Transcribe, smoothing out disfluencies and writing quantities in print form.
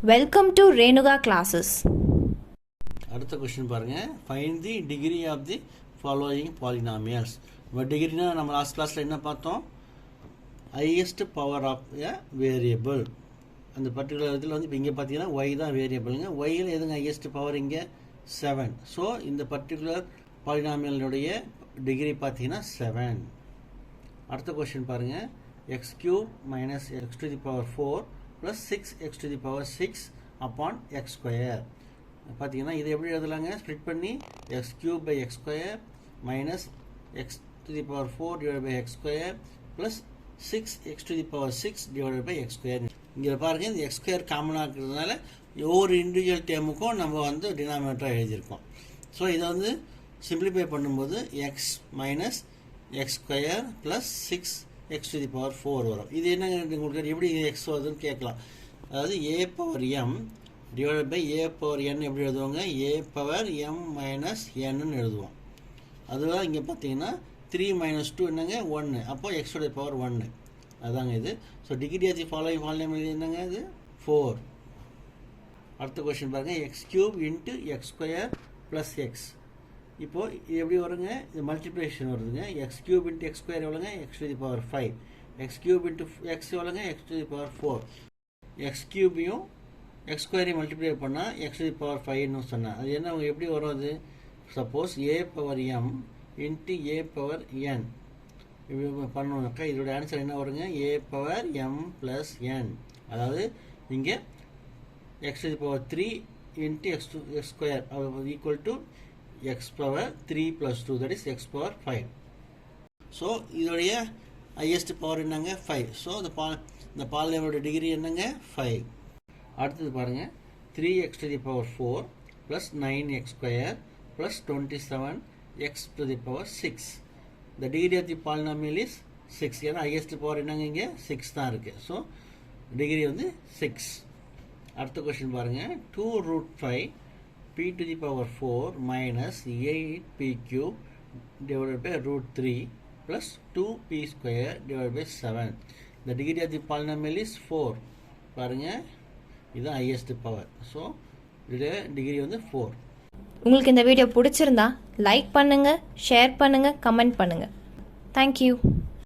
Welcome to Renuga classes. அடுத்த question பாருங்க. Find the degree of the following polynomials. டிகிரினா நம்ம last கிளாஸ்ல என்ன பார்த்தோம்? highest power of a variable. அந்த பர்టిక్యులர் இதில் வந்து இப்போ இங்கே பார்த்தீங்கன்னா y தான் வேரியபிளுங்க. yல எதுங்க highest power இங்கே 7. ஸோ இந்த பர்టిక్యులர் பாலினாமியலுடைய டிகிரி பார்த்தீங்கன்னா 7. அடுத்த क्वेश्चन பாருங்க. x cube minus x to the power 4 plus 6x to the power 6 upon x square. பார்த்தீங்கன்னா இது எப்படி எழுதலாங்க? ஸ்ப்ளிட் பண்ணி x cube by x square minus x to the power 4 divided by x square plus 6x to the power 6 divided by x square. இங்கே பாருங்க இந்த x square காமனாக இருக்கிறதுனால ஒவ்வொரு இண்டிவிஜுவல் டேமுக்கும் நம்ம வந்து டினாமினேட்டராக எழுதியிருக்கோம். ஸோ இதை வந்து சிம்பிளிஃபை பண்ணும்போது x minus x square plus 6x to the power 4 வரும். இது என்ன உங்களுக்கு எப்படி x வருதுன்னு கேட்கலாம். அதாவது a power m divided by a power n எப்படி எழுதுவாங்க? a power m minus n எழுதுவோம். அதுதான் இங்கே பார்த்தீங்கன்னா 3 minus 2 என்னங்க 1. அப்போ x உடைய பவர் 1. அதாங்க இது. So degree of the following polynomial என்னங்க இது? 4. அடுத்த கொஸ்டின் பாருங்க. X cube into x square plus x. இப்போது இது எப்படி வருங்க? இது மல்டிப்ளிகேஷன் வருதுங்க. X cube into x square எவ்வளோங்க? X to the power 5. X cube into x எவ்வளோங்க? X to the power 4. X கியூபையும் எக்ஸ் ஸ்கொயரையும் மல்டிப்ளை பண்ணால் எக்ஸ் டு தி பவர் 5ன்னு சொன்னேன். அது என்ன எப்படி வரும்? அது suppose a power M into a power n இப்படி பண்ணோம்னாக்கா இதோட ஆன்சர் என்ன வருங்க? A power M plus n. அதாவது இங்கே X to the power 3 into X to X square equal to X power 3 plus 2 that is X power 5. So இதோடைய highest power என்னங்க? 5. So இந்த பாலினாமியலோட degree என்னங்க? 5. அடுத்தது பாருங்கள். 3x to the power 4 plus 9x square plus 27x to the power 6. The degree of the polynomial is 6. ஏன்னா highest power என்னங்க? இங்கே 6 தான் இருக்குது. ஸோ டிகிரி வந்து 6. அடுத்த கொஸ்டின் பாருங்கள். 2 root 5 p to the power 4 minus 8p cube divided by root 3 plus 2p square divided by 7. The degree of the polynomial is 4. பாருங்கள், இதுதான் ஹையஸ்ட் பவர். ஸோ இதோட டிகிரி வந்து 4. உங்களுக்கு இந்த வீடியோ பிடிச்சிருந்தா லைக் பண்ணுங்கள், ஷேர் பண்ணுங்கள், கமெண்ட் பண்ணுங்கள். தேங்க்யூ.